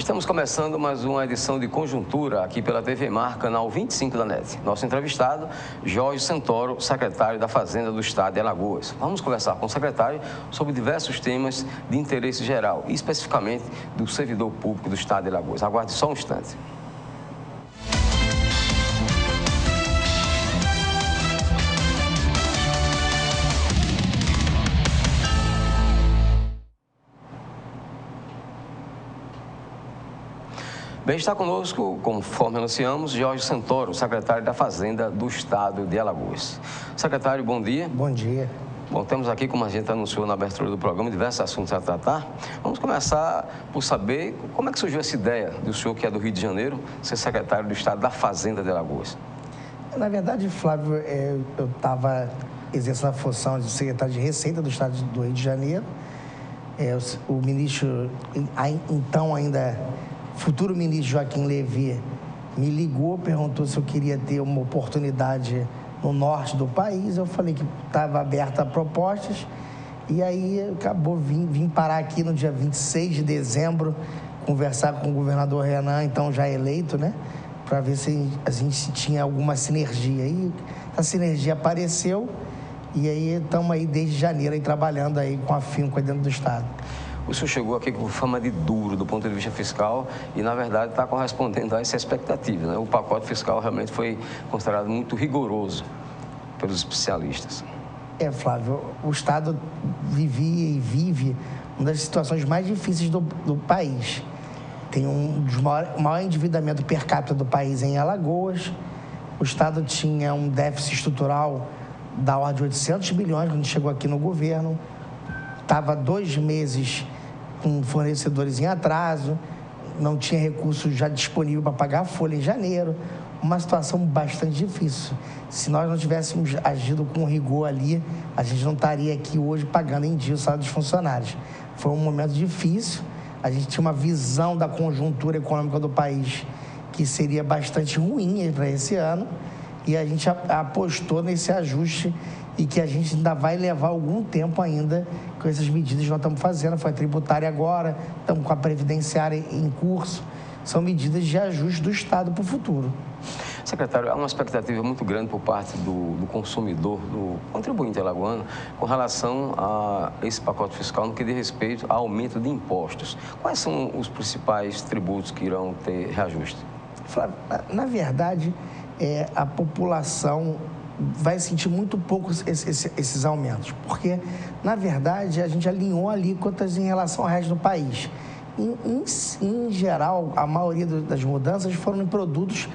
Estamos começando mais uma edição de Conjuntura aqui pela TV Mar, canal 25 da NET. Nosso entrevistado, Jorge Santoro, secretário da Fazenda do Estado de Alagoas. Vamos conversar com o secretário sobre diversos temas de interesse geral e especificamente do servidor público do Estado de Alagoas. Aguarde só um instante. Bem, está conosco, conforme anunciamos, Jorge Santoro, secretário da Fazenda do Estado de Alagoas. Secretário, bom dia. Bom dia. Bom, temos aqui, como a gente anunciou na abertura do programa, diversos assuntos a tratar. Vamos começar por saber como é que surgiu essa ideia do senhor, que é do Rio de Janeiro, ser secretário do Estado da Fazenda de Alagoas. Na verdade, Flávio, eu estava exercendo a função de secretário de Receita do Estado do Rio de Janeiro. O ministro, então ainda futuro ministro Joaquim Levy, me ligou, perguntou se eu queria ter uma oportunidade no norte do país. Eu falei que estava aberta a propostas e aí acabou, vim parar aqui no dia 26 de dezembro, conversar com o governador Renan, então já eleito, né, para ver se a gente tinha alguma sinergia. E a sinergia apareceu e aí estamos aí desde janeiro aí trabalhando aí com afinco aí dentro do Estado. O senhor chegou aqui com fama de duro do ponto de vista fiscal e, na verdade, está correspondendo a essa expectativa, né? O pacote fiscal realmente foi considerado muito rigoroso pelos especialistas. Flávio, o Estado vivia e vive uma das situações mais difíceis do país. Tem um dos maior endividamento per capita do país em Alagoas. O Estado tinha um déficit estrutural da ordem de 800 bilhões quando chegou aqui no governo. Estava 2 meses com fornecedores em atraso, não tinha recurso já disponível para pagar a folha em janeiro, uma situação bastante difícil. Se nós não tivéssemos agido com rigor ali, a gente não estaria aqui hoje pagando em dia o salário dos funcionários. Foi um momento difícil, a gente tinha uma visão da conjuntura econômica do país que seria bastante ruim para esse ano e a gente apostou nesse ajuste e que a gente ainda vai levar algum tempo ainda com essas medidas que nós estamos fazendo. Foi a tributária agora, estamos com a previdenciária em curso. São medidas de ajuste do Estado para o futuro. Secretário, há uma expectativa muito grande por parte do consumidor, do contribuinte alagoano, com relação a esse pacote fiscal no que diz respeito ao aumento de impostos. Quais são os principais tributos que irão ter reajuste? Flávio, na verdade, a população vai sentir muito pouco esses aumentos, porque, na verdade, a gente alinhou alíquotas em relação ao resto do país. Em geral, a maioria das mudanças foram em produtos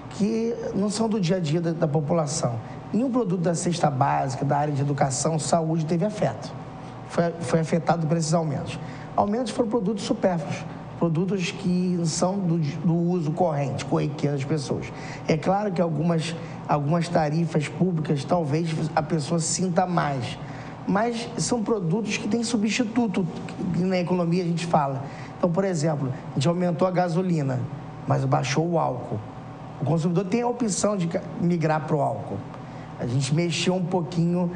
que não são do dia a dia da população. Nenhum produto da cesta básica, da área de educação, saúde, teve afeto. Foi afetado por esses aumentos. Aumentos foram produtos supérfluos, produtos que são do uso corrente, corriqueiro das pessoas. É claro que algumas tarifas públicas, talvez a pessoa sinta mais, mas são produtos que têm substituto, que na economia a gente fala. Então, por exemplo, a gente aumentou a gasolina, mas baixou o álcool. O consumidor tem a opção de migrar para o álcool. A gente mexeu um pouquinho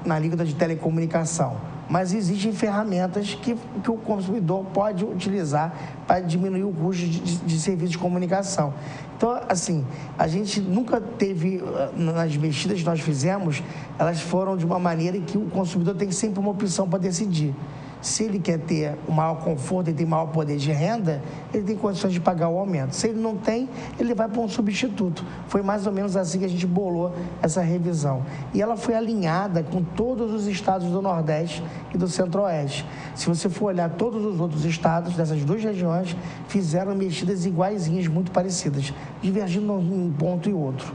na alíquota de telecomunicação. Mas existem ferramentas que o consumidor pode utilizar para diminuir o custo de serviço de comunicação. Então, assim, a gente nunca teve, nas mexidas que nós fizemos, elas foram de uma maneira que o consumidor tem sempre uma opção para decidir. Se ele quer ter o maior conforto, ele tem maior poder de renda, ele tem condições de pagar o aumento. Se ele não tem, ele vai para um substituto. Foi mais ou menos assim que a gente bolou essa revisão. E ela foi alinhada com todos os estados do Nordeste e do Centro-Oeste. Se você for olhar, todos os outros estados dessas duas regiões fizeram mexidas iguaizinhas, muito parecidas, divergindo um ponto e outro.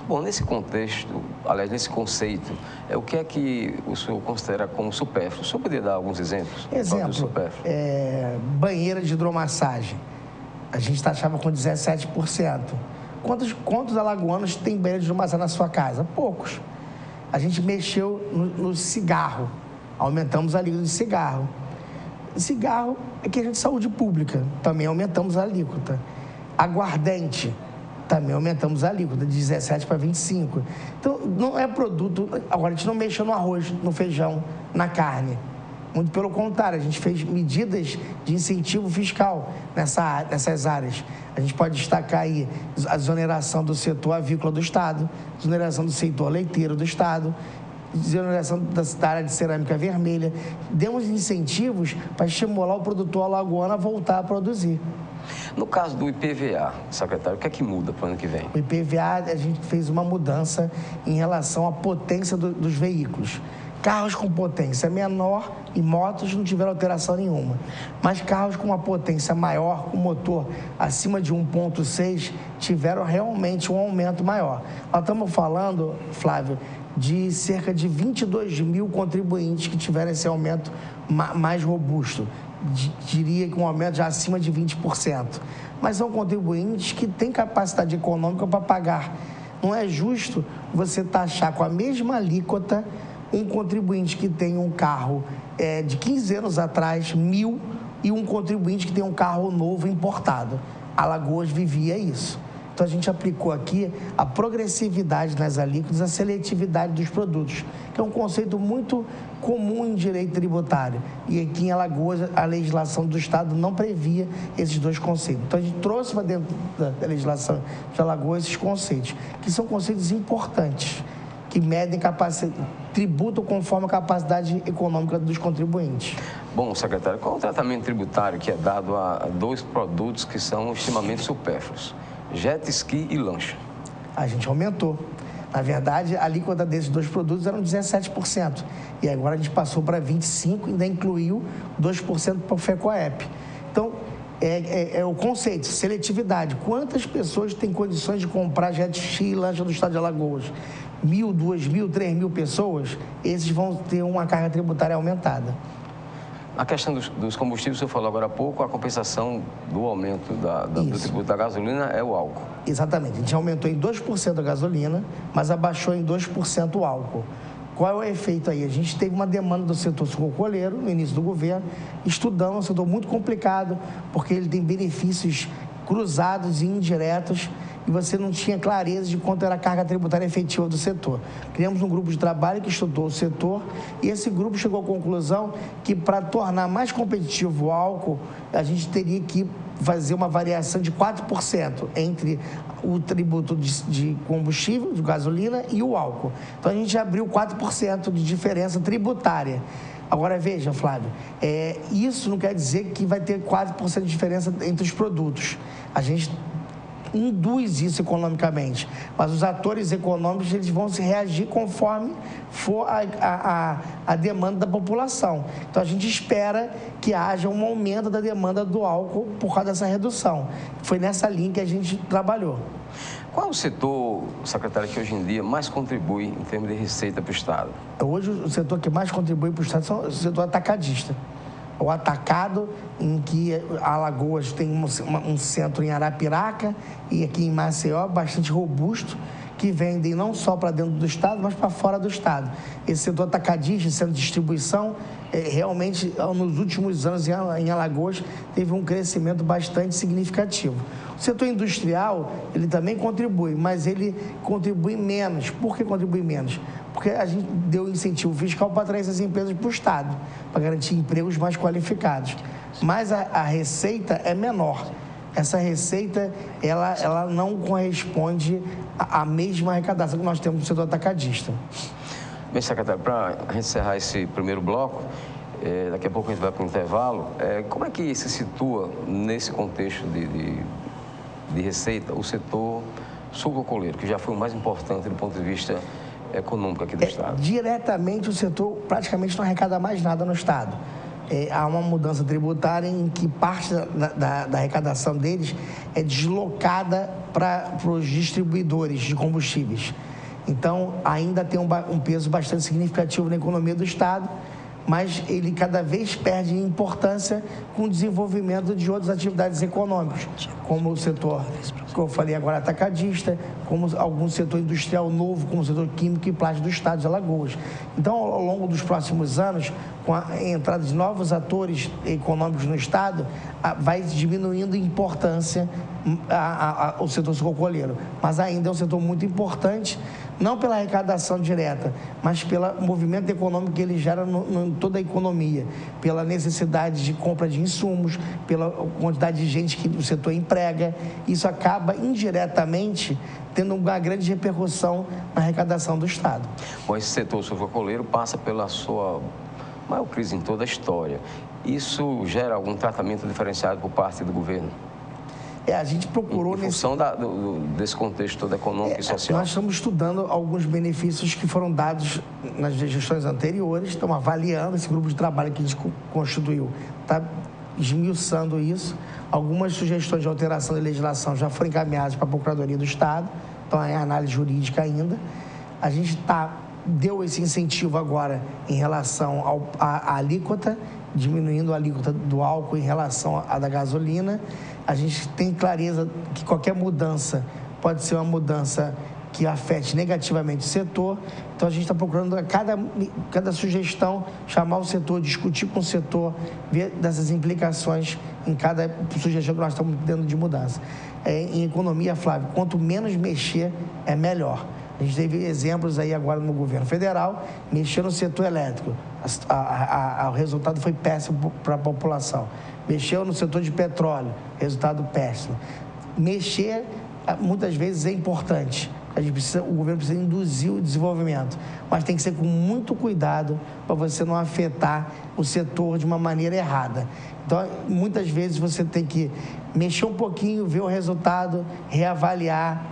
Bom, nesse contexto, aliás, nesse conceito, o que é que o senhor considera como supérfluo? O senhor poderia dar alguns exemplos? Exemplo, banheira de hidromassagem. A gente taxava com 17%. Quantos alagoanos têm banheira de hidromassagem na sua casa? Poucos. A gente mexeu no cigarro. Aumentamos a alíquota de cigarro. Cigarro é questão de saúde pública. Também aumentamos a alíquota. Aguardente. Também aumentamos a alíquota de 17 para 25. Então, não é produto... Agora, a gente não mexeu no arroz, no feijão, na carne. Muito pelo contrário, a gente fez medidas de incentivo fiscal nessas áreas. A gente pode destacar aí a exoneração do setor avícola do Estado, exoneração do setor leiteiro do Estado, exoneração da área de cerâmica vermelha. Demos incentivos para estimular o produtor alagoano a voltar a produzir. No caso do IPVA, secretário, o que é que muda para o ano que vem? O IPVA, a gente fez uma mudança em relação à potência dos veículos. Carros com potência menor e motos não tiveram alteração nenhuma. Mas carros com uma potência maior, com motor acima de 1,6, tiveram realmente um aumento maior. Nós estamos falando, Flávio, de cerca de 22 mil contribuintes que tiveram esse aumento mais robusto. Diria que um aumento já acima de 20%. Mas são contribuintes que têm capacidade econômica para pagar. Não é justo você taxar com a mesma alíquota um contribuinte que tem um carro de 15 anos atrás, 1.000, e um contribuinte que tem um carro novo importado. Alagoas vivia isso. Então, a gente aplicou aqui a progressividade nas alíquotas, a seletividade dos produtos, que é um conceito muito comum em direito tributário. E aqui em Alagoas, a legislação do Estado não previa esses dois conceitos. Então, a gente trouxe para dentro da legislação de Alagoas esses conceitos, que são conceitos importantes, que medem tributam conforme a capacidade econômica dos contribuintes. Bom, secretário, qual é o tratamento tributário que é dado a dois produtos que são extremamente supérfluos? Jet ski e lancha. A gente aumentou. Na verdade, a alíquota desses dois produtos era 17%. E agora a gente passou para 25% e ainda incluiu 2% para o FECOEP. Então, é o conceito, seletividade. Quantas pessoas têm condições de comprar jet ski e lancha do estado de Alagoas? 1.000, 2.000, 3.000 pessoas, esses vão ter uma carga tributária aumentada. A questão dos combustíveis, o senhor falou agora há pouco, a compensação do aumento do tributo da gasolina é o álcool. Exatamente. A gente aumentou em 2% a gasolina, mas abaixou em 2% o álcool. Qual é o efeito aí? A gente teve uma demanda do setor sucrocoleiro, no início do governo, estudando, um setor muito complicado, porque ele tem benefícios cruzados e indiretos, e você não tinha clareza de quanto era a carga tributária efetiva do setor. Criamos um grupo de trabalho que estudou o setor e esse grupo chegou à conclusão que, para tornar mais competitivo o álcool, a gente teria que fazer uma variação de 4% entre o tributo de combustível, de gasolina, e o álcool. Então, a gente abriu 4% de diferença tributária. Agora, veja, Flávio, isso não quer dizer que vai ter 4% de diferença entre os produtos. A gente induz isso economicamente, mas os atores econômicos eles vão se reagir conforme for a demanda da população. Então, a gente espera que haja um aumento da demanda do álcool por causa dessa redução. Foi nessa linha que a gente trabalhou. Qual é o setor, secretário, que hoje em dia mais contribui em termos de receita para o Estado? Hoje, o setor que mais contribui para o Estado é o setor atacadista. O atacado, em que Alagoas tem um centro em Arapiraca e aqui em Maceió, bastante robusto, que vendem não só para dentro do Estado, mas para fora do Estado. Esse setor atacadista, centro de distribuição, realmente, nos últimos anos em Alagoas, teve um crescimento bastante significativo. O setor industrial, ele também contribui, mas ele contribui menos. Por que contribui menos? Porque a gente deu incentivo fiscal para trazer essas empresas para o Estado, para garantir empregos mais qualificados. Mas a receita é menor. Essa receita, ela não corresponde à mesma arrecadação que nós temos no setor atacadista. Bem, secretário, para encerrar esse primeiro bloco, daqui a pouco a gente vai para o intervalo, como é que se situa nesse contexto de receita o setor sucrocoleiro, que já foi o mais importante do ponto de vista econômico aqui do Estado? Diretamente, o setor praticamente não arrecada mais nada no Estado. Há uma mudança tributária em que parte da arrecadação deles é deslocada para os distribuidores de combustíveis. Então, ainda tem um peso bastante significativo na economia do Estado, mas ele cada vez perde importância com o desenvolvimento de outras atividades econômicas, como o setor, que eu falei agora, atacadista, como algum setor industrial novo, como o setor químico e plástico do estado de Alagoas. Então, ao longo dos próximos anos, com a entrada de novos atores econômicos no estado, vai diminuindo a importância o setor sucrocoleiro, mas ainda é um setor muito importante não pela arrecadação direta, mas pelo movimento econômico que ele gera em toda a economia, pela necessidade de compra de insumos, pela quantidade de gente que o setor emprega. Isso acaba indiretamente tendo uma grande repercussão na arrecadação do Estado. Bom, esse setor sucrocoleiro passa pela sua maior crise em toda a história. Isso gera algum tratamento diferenciado por parte do governo? A gente procurou... Em função desse contexto todo econômico e social. Nós estamos estudando alguns benefícios que foram dados nas gestões anteriores, estamos avaliando, esse grupo de trabalho que a gente constituiu está esmiuçando isso. Algumas sugestões de alteração da legislação já foram encaminhadas para a Procuradoria do Estado, então é análise jurídica ainda. A gente deu esse incentivo agora em relação à alíquota, diminuindo a alíquota do álcool em relação à da gasolina. A gente tem clareza que qualquer mudança pode ser uma mudança que afete negativamente o setor. Então, a gente está procurando, a cada sugestão, chamar o setor, discutir com o setor, ver dessas implicações em cada sugestão que nós estamos tendo de mudança. Em economia, Flávio, quanto menos mexer, é melhor. A gente teve exemplos aí agora no governo federal, mexer no setor elétrico. O resultado foi péssimo para a população. Mexeu no setor de petróleo, resultado péssimo. Mexer, muitas vezes, é importante. O governo precisa induzir o desenvolvimento, mas tem que ser com muito cuidado para você não afetar o setor de uma maneira errada. Então, muitas vezes, você tem que mexer um pouquinho, ver o resultado, reavaliar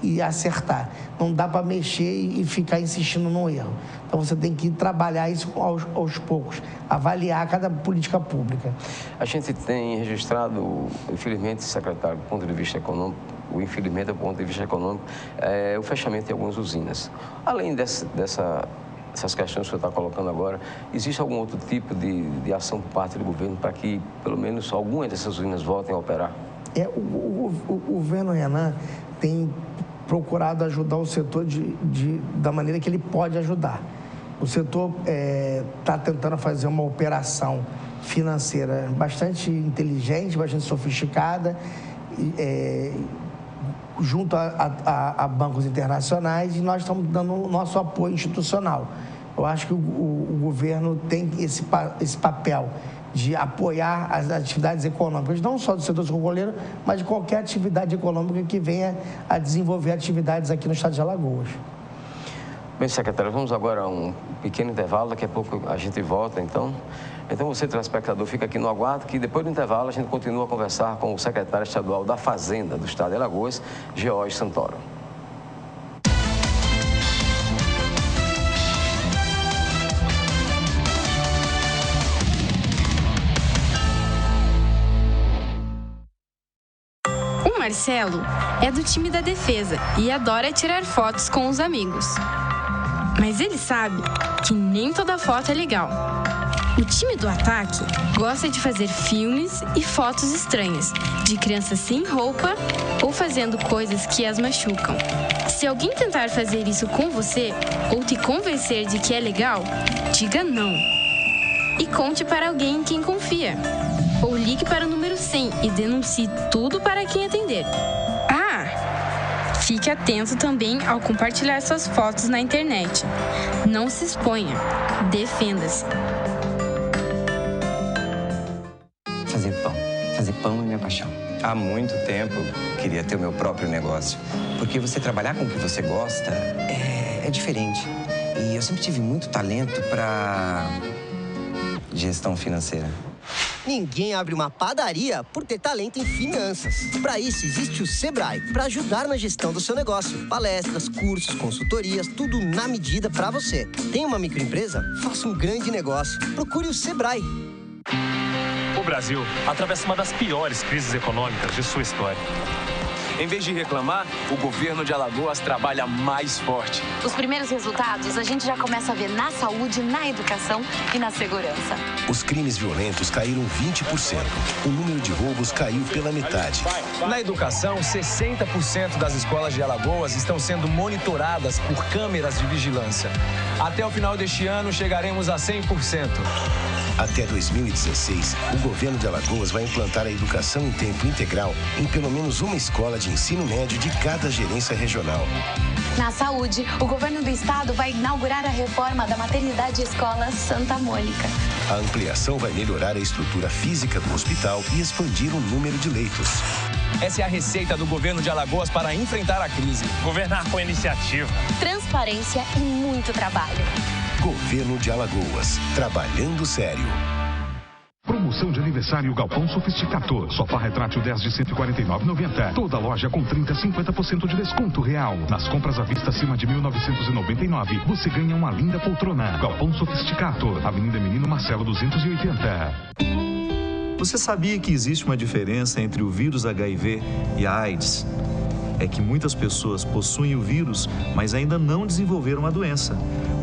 e acertar. Não dá para mexer e ficar insistindo no erro. Então, você tem que trabalhar isso aos poucos, avaliar cada política pública. A gente tem registrado, infelizmente, secretário, do ponto de vista econômico, do ponto de vista econômico, o fechamento de algumas usinas. Além dessas questões que o senhor está colocando agora, existe algum outro tipo de ação por parte do governo para que, pelo menos, algumas dessas usinas voltem a operar? O governo Renan tem procurado ajudar o setor da maneira que ele pode ajudar. O setor está tentando fazer uma operação financeira bastante inteligente, bastante sofisticada, junto a bancos internacionais, e nós estamos dando o nosso apoio institucional. Eu acho que o governo tem esse papel de apoiar as atividades econômicas, não só do setor sucrocoleiro, mas de qualquer atividade econômica que venha a desenvolver atividades aqui no estado de Alagoas. Bem, secretário, vamos agora a um pequeno intervalo, daqui a pouco a gente volta, então. Então, você, telespectador, fica aqui no aguardo, que depois do intervalo a gente continua a conversar com o secretário estadual da Fazenda do estado de Alagoas, George Santoro. O Marcelo é do time da defesa e adora tirar fotos com os amigos. Mas ele sabe que nem toda foto é legal. O time do ataque gosta de fazer filmes e fotos estranhas, de crianças sem roupa ou fazendo coisas que as machucam. Se alguém tentar fazer isso com você ou te convencer de que é legal, diga não. E conte para alguém em quem confia. Ou ligue para o número 100 e denuncie tudo para quem atender. Fique atento também ao compartilhar suas fotos na internet. Não se exponha. Defenda-se. Fazer pão é minha paixão. Há muito tempo queria ter o meu próprio negócio. Porque você trabalhar com o que você gosta é diferente. E eu sempre tive muito talento para gestão financeira. Ninguém abre uma padaria por ter talento em finanças. Para isso, existe o Sebrae, para ajudar na gestão do seu negócio. Palestras, cursos, consultorias, tudo na medida para você. Tem uma microempresa? Faça um grande negócio. Procure o Sebrae. O Brasil atravessa uma das piores crises econômicas de sua história. Em vez de reclamar, o governo de Alagoas trabalha mais forte. Os primeiros resultados a gente já começa a ver na saúde, na educação e na segurança. Os crimes violentos caíram 20%. O número de roubos caiu pela metade. Na educação, 60% das escolas de Alagoas estão sendo monitoradas por câmeras de vigilância. Até o final deste ano, chegaremos a 100%. Até 2016, o governo de Alagoas vai implantar a educação em tempo integral em pelo menos uma escola de ensino médio de cada gerência regional. Na saúde, o governo do estado vai inaugurar a reforma da maternidade escola Santa Mônica. A ampliação vai melhorar a estrutura física do hospital e expandir o número de leitos. Essa é a receita do governo de Alagoas para enfrentar a crise. Governar com iniciativa, Transparência e muito trabalho. Governo de Alagoas, trabalhando sério. Promoção de aniversário Galpão Sofisticador. Sofá retrátil 10 de R$ 149,90. Toda loja com 30% a 50% de desconto real. Nas compras à vista acima de R$ 1.999, você ganha uma linda poltrona. Galpão Sofisticador, Avenida Menino Marcelo 280. Você sabia que existe uma diferença entre o vírus HIV e a AIDS? É que muitas pessoas possuem o vírus, mas ainda não desenvolveram a doença.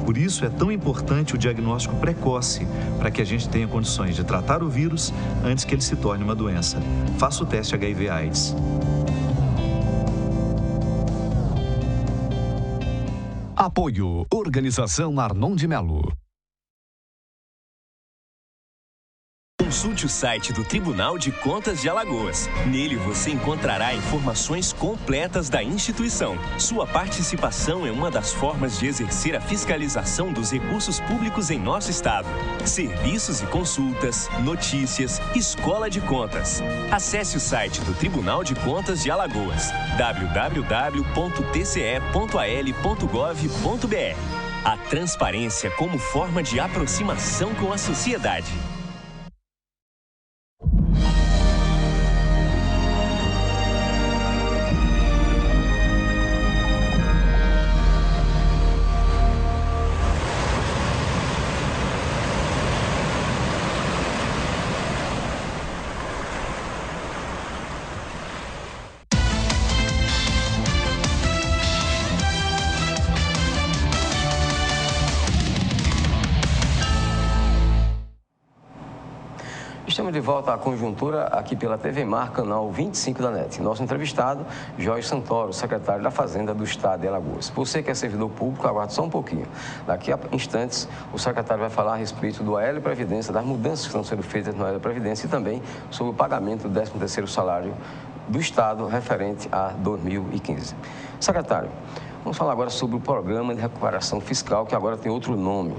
Por isso é tão importante o diagnóstico precoce, para que a gente tenha condições de tratar o vírus antes que ele se torne uma doença. Faça o teste HIV/AIDS. Apoio Organização Arnon de Melo. Consulte o site do Tribunal de Contas de Alagoas. Nele você encontrará informações completas da instituição. Sua participação é uma das formas de exercer a fiscalização dos recursos públicos em nosso estado. Serviços e consultas, notícias, escola de contas. Acesse o site do Tribunal de Contas de Alagoas, www.tce.al.gov.br. A transparência como forma de aproximação com a sociedade. Estamos de volta à conjuntura aqui pela TV Mar, canal 25 da NET. Nosso entrevistado, Jorge Santoro, secretário da Fazenda do Estado de Alagoas. Você que é servidor público, aguarde só um pouquinho. Daqui a instantes, o secretário vai falar a respeito do AL Previdência, das mudanças que estão sendo feitas no AL Previdência e também sobre o pagamento do 13º salário do Estado referente a 2015. Secretário, vamos falar agora sobre o Programa de Recuperação Fiscal, que agora tem outro nome,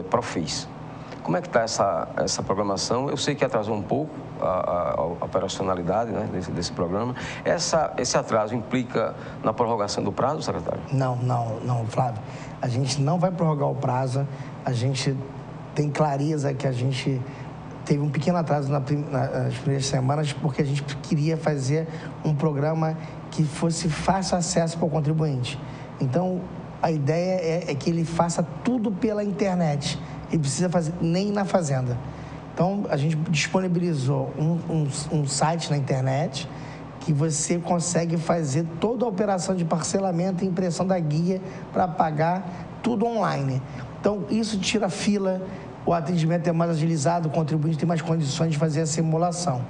Profis. Como é que está essa programação? Eu sei que atrasou um pouco a operacionalidade, né, desse programa. Esse atraso implica na prorrogação do prazo, secretário? Não, Flávio. A gente não vai prorrogar o prazo. A gente tem clareza que a gente teve um pequeno atraso nas primeiras semanas porque a gente queria fazer um programa que fosse fácil acesso para o contribuinte. Então, a ideia é que ele faça tudo pela internet. Ele precisa fazer nem na Fazenda. Então, a gente disponibilizou um site na internet que você consegue fazer toda a operação de parcelamento e impressão da guia para pagar tudo online. Então, isso tira a fila, o atendimento é mais agilizado, o contribuinte tem mais condições de fazer a simulação.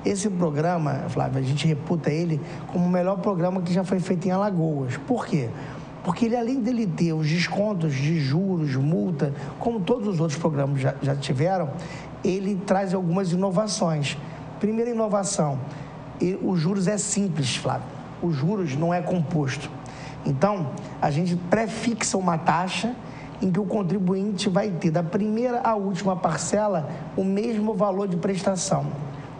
Esse programa, Flávio, a gente reputa ele como o melhor programa que já foi feito em Alagoas. Por quê? Porque ele, além dele ter os descontos de juros, multa, como todos os outros programas já tiveram, ele traz algumas inovações. Primeira inovação, os juros é simples, Flávio. Os juros não é composto. Então, a gente pré-fixa uma taxa em que o contribuinte vai ter, da primeira à última parcela, o mesmo valor de prestação.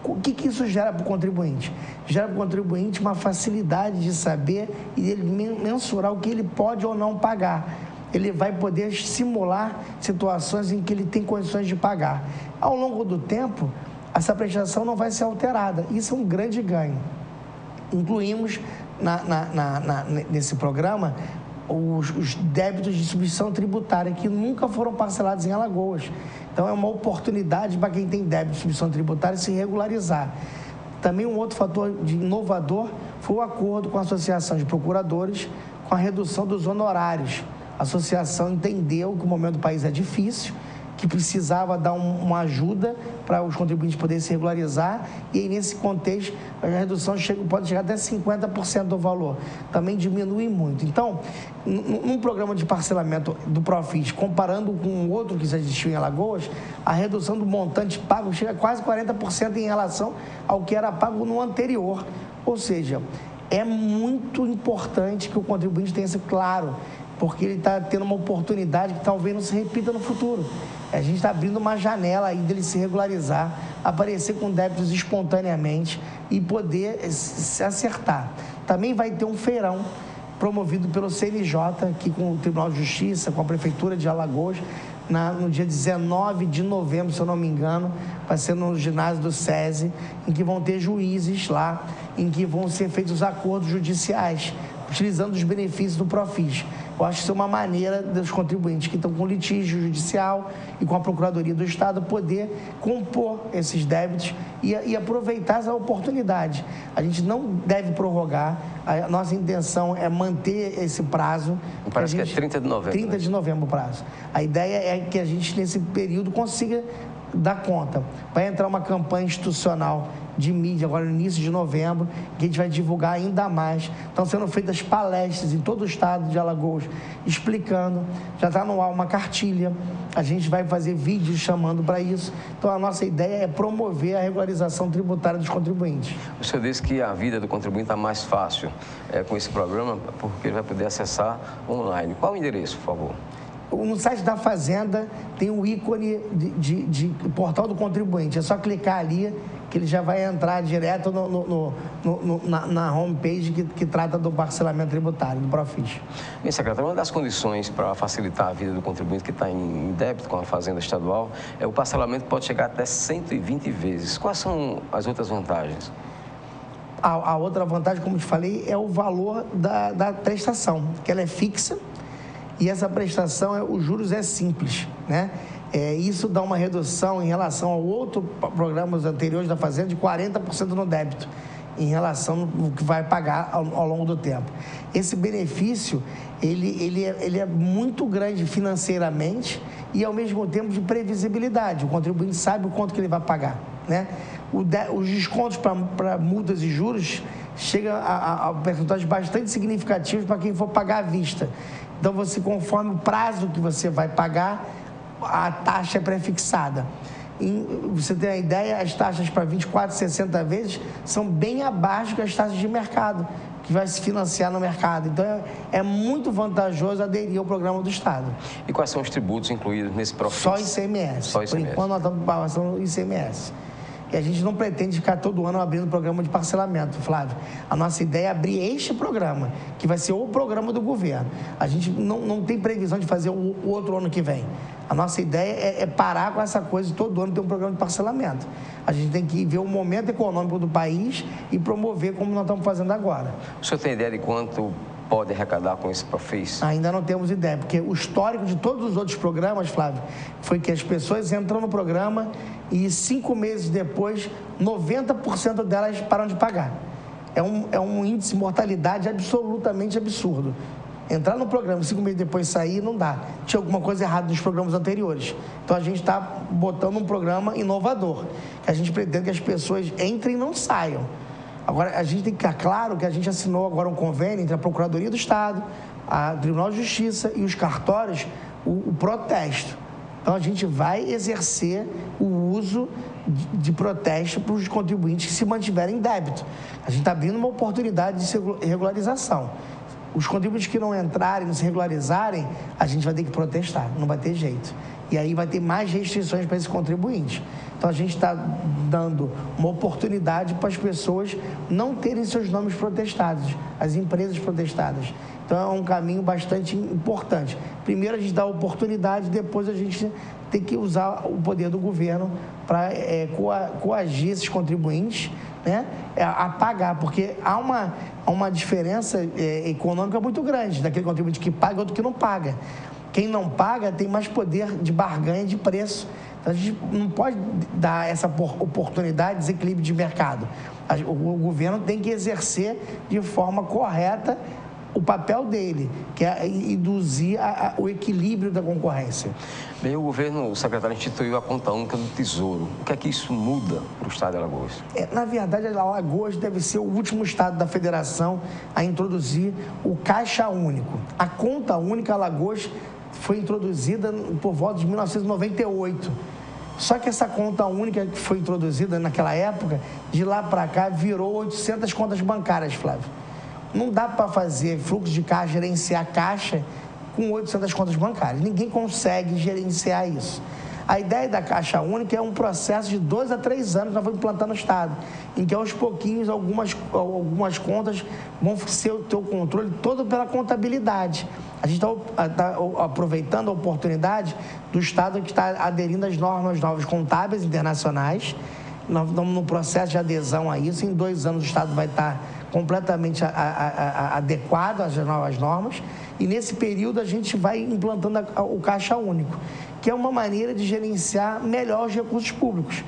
O que isso gera para o contribuinte? Gera para o contribuinte uma facilidade de saber e ele mensurar o que ele pode ou não pagar. Ele vai poder simular situações em que ele tem condições de pagar. Ao longo do tempo, essa prestação não vai ser alterada. Isso é um grande ganho. Incluímos nesse programa os débitos de substituição tributária que nunca foram parcelados em Alagoas. Então, é uma oportunidade para quem tem débito de substituição tributária se regularizar. Também um outro fator inovador foi o acordo com a Associação de Procuradores com a redução dos honorários. A associação entendeu que o momento do país é difícil que precisava dar uma ajuda para os contribuintes poderem se regularizar, e aí, nesse contexto, a redução pode chegar até 50% do valor. Também diminui muito. Então, num programa de parcelamento do Profis, comparando com outro que já existiu em Alagoas, a redução do montante pago chega a quase 40% em relação ao que era pago no anterior. Ou seja, é muito importante que o contribuinte tenha isso claro, porque ele está tendo uma oportunidade que talvez não se repita no futuro. A gente está abrindo uma janela aí dele se regularizar, aparecer com débitos espontaneamente e poder se acertar. Também vai ter um feirão promovido pelo CNJ, aqui com o Tribunal de Justiça, com a Prefeitura de Alagoas, no dia 19 de novembro, se eu não me engano, vai ser no ginásio do SESI, em que vão ter juízes lá, em que vão ser feitos os acordos judiciais, utilizando os benefícios do Profis. Eu acho que isso é uma maneira dos contribuintes que estão com litígio judicial e com a Procuradoria do Estado poder compor esses débitos e aproveitar essa oportunidade. A gente não deve prorrogar, a nossa intenção é manter esse prazo. Parece que é 30 de novembro. 30 de novembro o prazo. A ideia é que a gente, nesse período, consiga dar conta. Vai entrar uma campanha institucional de mídia agora no início de novembro, que a gente vai divulgar ainda mais. Estão sendo feitas palestras em todo o estado de Alagoas, explicando. Já está no ar uma cartilha. A gente vai fazer vídeos chamando para isso. Então, a nossa ideia é promover a regularização tributária dos contribuintes. O senhor disse que a vida do contribuinte está mais fácil com esse programa, porque ele vai poder acessar online. Qual o endereço, por favor? No site da Fazenda tem um ícone de portal do contribuinte. É só clicar ali que ele já vai entrar direto na homepage que trata do parcelamento tributário, do Profis. Bem, secretário, uma das condições para facilitar a vida do contribuinte que está em débito com a Fazenda Estadual é o parcelamento pode chegar até 120 vezes. Quais são as outras vantagens? A outra vantagem, como te falei, é o valor da prestação, que ela é fixa. E essa prestação, os juros é simples, né? Isso dá uma redução em relação ao outro programas anteriores da Fazenda de 40% no débito, em relação ao que vai pagar ao longo do tempo. Esse benefício, ele é muito grande financeiramente e, ao mesmo tempo, de previsibilidade. O contribuinte sabe o quanto que ele vai pagar, né? Os descontos para multas e juros chegam a percentuais bastante significativos para quem for pagar à vista. Então, conforme o prazo que você vai pagar, a taxa é prefixada. Você tem a ideia, as taxas para 24, 60 vezes são bem abaixo das taxas de mercado, que vai se financiar no mercado. Então, é muito vantajoso aderir ao programa do Estado. E quais são os tributos incluídos nesse Profis? Só ICMS. Só ICMS. Por enquanto, nós estamos passando ICMS. E a gente não pretende ficar todo ano abrindo programa de parcelamento, Flávio. A nossa ideia é abrir este programa, que vai ser o programa do governo. A gente não tem previsão de fazer o outro ano que vem. A nossa ideia é parar com essa coisa de todo ano ter um programa de parcelamento. A gente tem que ver o momento econômico do país e promover como nós estamos fazendo agora. O senhor tem ideia de quanto pode arrecadar com esse Profis? Ainda não temos ideia, porque o histórico de todos os outros programas, Flávio, foi que as pessoas entram no programa e 5 meses depois, 90% delas param de pagar. É um índice de mortalidade absolutamente absurdo. Entrar no programa, 5 meses depois sair, não dá. Tinha alguma coisa errada nos programas anteriores. Então, a gente está botando um programa inovador, que a gente pretende que as pessoas entrem e não saiam. Agora, a gente tem que ficar claro que a gente assinou agora um convênio entre a Procuradoria do Estado, a Tribunal de Justiça e os cartórios, o protesto. Então, a gente vai exercer o uso de protesto para os contribuintes que se mantiverem em débito. A gente está abrindo uma oportunidade de regularização. Os contribuintes que não entrarem, não se regularizarem, a gente vai ter que protestar, não vai ter jeito. E aí vai ter mais restrições para esse contribuinte. Então, a gente está dando uma oportunidade para as pessoas não terem seus nomes protestados, as empresas protestadas. Então, é um caminho bastante importante. Primeiro, a gente dá a oportunidade, depois a gente tem que usar o poder do governo para coagir esses contribuintes, né, a pagar, porque há uma diferença econômica muito grande daquele contribuinte que paga e outro que não paga. Quem não paga tem mais poder de barganha de preço. Então, a gente não pode dar essa oportunidade de desequilíbrio de mercado. O governo tem que exercer de forma correta o papel dele, que é induzir o equilíbrio da concorrência. Bem, o secretário instituiu a conta única do Tesouro. O que é que isso muda para o estado de Alagoas? Na verdade, Alagoas deve ser o último estado da federação a introduzir o Caixa Único. A conta única Alagoas foi introduzida por volta de 1998. Só que essa conta única que foi introduzida naquela época, de lá para cá, virou 800 contas bancárias, Flávio. Não dá para fazer fluxo de caixa, gerenciar caixa com 800 contas bancárias. Ninguém consegue gerenciar isso. A ideia da Caixa Única é um processo de 2 a 3 anos que nós vamos implantar no Estado, em que aos pouquinhos algumas contas vão ser o teu controle todo pela contabilidade. A gente está aproveitando a oportunidade do Estado que está aderindo às normas novas contábeis internacionais. Nós estamos no processo de adesão a isso. Em 2 anos o Estado vai estar completamente adequado às novas normas. E nesse período a gente vai implantando o Caixa Único, que é uma maneira de gerenciar melhor os recursos públicos.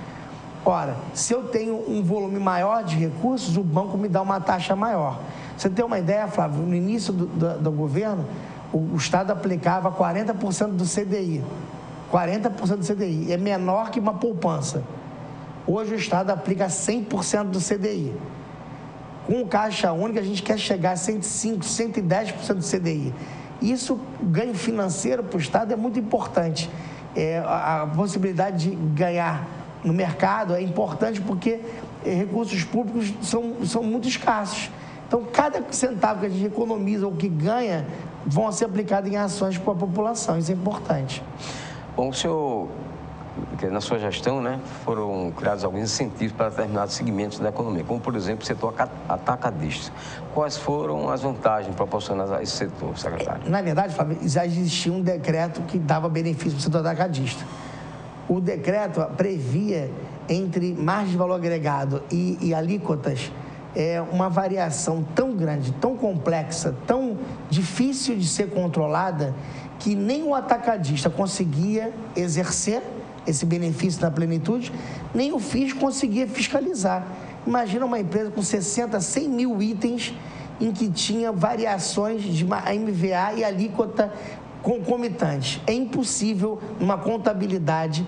Ora, se eu tenho um volume maior de recursos, o banco me dá uma taxa maior. Você tem uma ideia, Flávio? No início do governo, o Estado aplicava 40% do CDI. 40% do CDI. É menor que uma poupança. Hoje o Estado aplica 100% do CDI. Com o Caixa Única, a gente quer chegar a 105%, 110% do CDI. Isso, ganho financeiro para o Estado é muito importante. A possibilidade de ganhar no mercado é importante porque recursos públicos são muito escassos. Então, cada centavo que a gente economiza ou que ganha vão ser aplicados em ações para a população. Isso é importante. Bom, o senhor, na sua gestão, né, foram criados alguns incentivos para determinados segmentos da economia, como, por exemplo, o setor atacadista. Quais foram as vantagens proporcionadas a esse setor, secretário? Na verdade, Flávio, já existia um decreto que dava benefício para o setor atacadista. O decreto previa, entre margem de valor agregado e alíquotas, uma variação tão grande, tão complexa, tão difícil de ser controlada, que nem o atacadista conseguia exercer esse benefício na plenitude, nem o FIS conseguia fiscalizar. Imagina uma empresa com 60, 100 mil itens em que tinha variações de MVA e alíquota concomitantes. É impossível, numa contabilidade,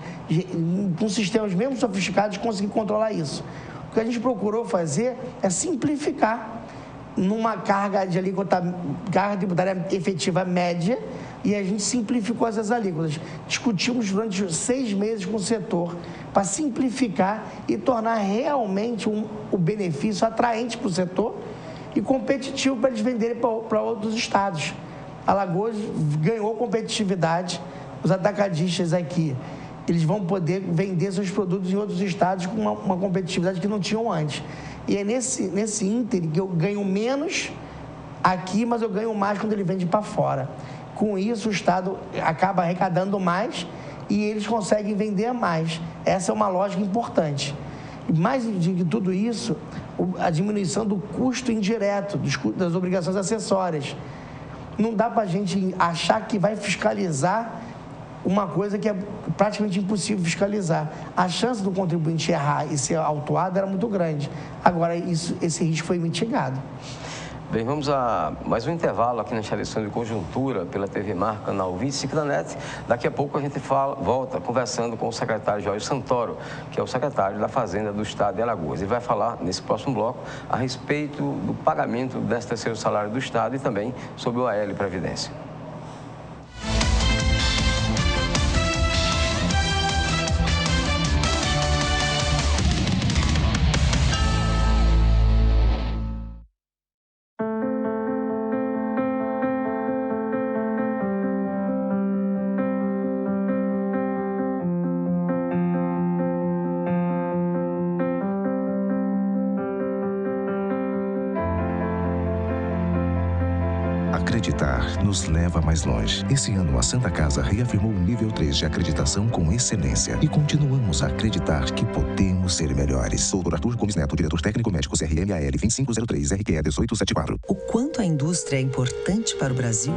com sistemas mesmo sofisticados, conseguir controlar isso. O que a gente procurou fazer é simplificar numa carga de alíquota, carga tributária efetiva média, e a gente simplificou essas alíquotas. Discutimos durante 6 meses com o setor para simplificar e tornar realmente o benefício atraente para o setor e competitivo para eles venderem para outros estados. Alagoas ganhou competitividade, os atacadistas aqui, eles vão poder vender seus produtos em outros estados com uma competitividade que não tinham antes. E é nesse ínterim que eu ganho menos aqui, mas eu ganho mais quando ele vende para fora. Com isso, o Estado acaba arrecadando mais e eles conseguem vender mais. Essa é uma lógica importante. E mais de tudo isso, a diminuição do custo indireto, das obrigações acessórias. Não dá para a gente achar que vai fiscalizar uma coisa que é praticamente impossível fiscalizar. A chance do contribuinte errar e ser autuado era muito grande. Agora, esse risco foi mitigado. Bem, vamos a mais um intervalo aqui nesta edição de Conjuntura pela TV Mar, canal 25 da NET. Daqui a pouco a gente volta conversando com o secretário Jorge Santoro, que é o secretário da Fazenda do Estado de Alagoas. Ele vai falar nesse próximo bloco a respeito do pagamento do 13º salário do Estado e também sobre o AL Previdência. Acreditar nos leva mais longe. Esse ano, a Santa Casa reafirmou o nível 3 de acreditação com excelência. E continuamos a acreditar que podemos ser melhores. Dr. Arthur Gomes Neto, diretor técnico médico CRM-AL 2503 RQE 1874. O quanto a indústria é importante para o Brasil?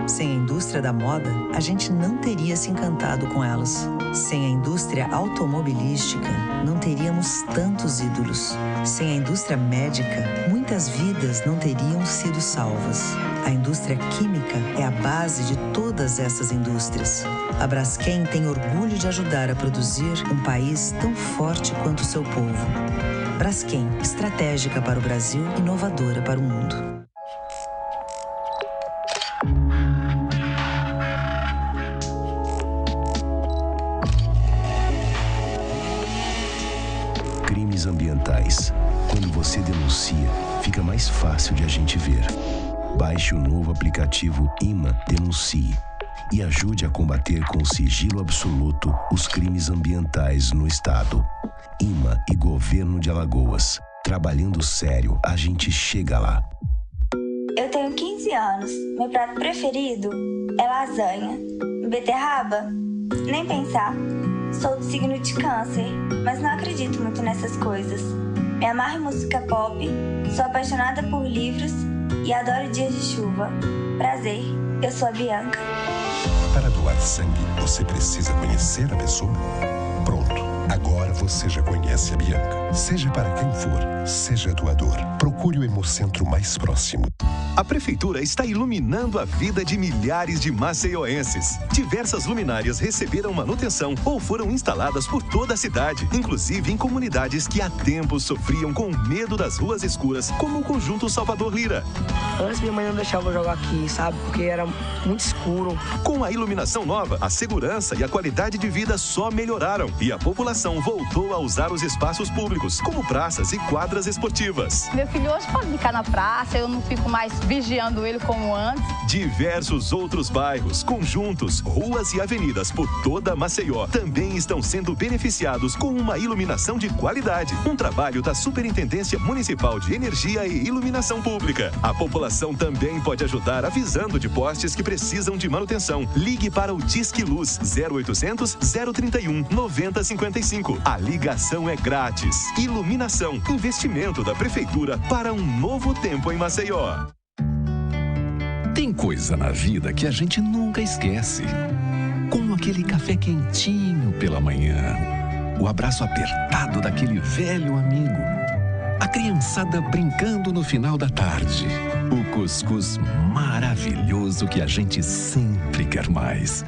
Sem a indústria da moda, a gente não teria se encantado com elas. Sem a indústria automobilística, não teríamos tantos ídolos. Sem a indústria médica, muitas vidas não teriam sido salvas. A indústria química é a base de todas essas indústrias. A Braskem tem orgulho de ajudar a produzir um país tão forte quanto o seu povo. Braskem, estratégica para o Brasil, inovadora para o mundo. Crimes ambientais. Quando você denuncia, fica mais fácil de a gente ver. Baixe o novo aplicativo IMA Denuncie e ajude a combater com sigilo absoluto os crimes ambientais no estado. IMA e Governo de Alagoas. Trabalhando sério, a gente chega lá. Eu tenho 15 anos. Meu prato preferido é lasanha. Beterraba? Nem pensar. Sou do signo de Câncer, mas não acredito muito nessas coisas. Me amarro em música pop, sou apaixonada por livros e adoro dias de chuva. Prazer, eu sou a Bianca. Para doar sangue, você precisa conhecer a pessoa? Pronto, agora você já conhece a Bianca. Seja para quem for, seja doador. Procure o Hemocentro mais próximo. A Prefeitura está iluminando a vida de milhares de maceioenses. Diversas luminárias receberam manutenção ou foram instaladas por toda a cidade, inclusive em comunidades que há tempos sofriam com medo das ruas escuras, como o Conjunto Salvador Lira. Antes minha mãe não deixava eu jogar aqui, sabe? Porque era muito escuro. Com a iluminação nova, a segurança e a qualidade de vida só melhoraram e a população voltou a usar os espaços públicos, como praças e quadras esportivas. Meu filho hoje pode ficar na praça, eu não fico mais vigiando ele como antes. Diversos outros bairros, conjuntos, ruas e avenidas por toda Maceió também estão sendo beneficiados com uma iluminação de qualidade. Um trabalho da Superintendência Municipal de Energia e Iluminação Pública. A população também pode ajudar avisando de postes que precisam de manutenção. Ligue para o Disque Luz 0800 031 9055. A ligação é grátis. Iluminação, investimento da Prefeitura para um novo tempo em Maceió. Tem coisa na vida que a gente nunca esquece. Como aquele café quentinho pela manhã, o abraço apertado daquele velho amigo, a criançada brincando no final da tarde, o cuscuz maravilhoso que a gente sempre quer mais.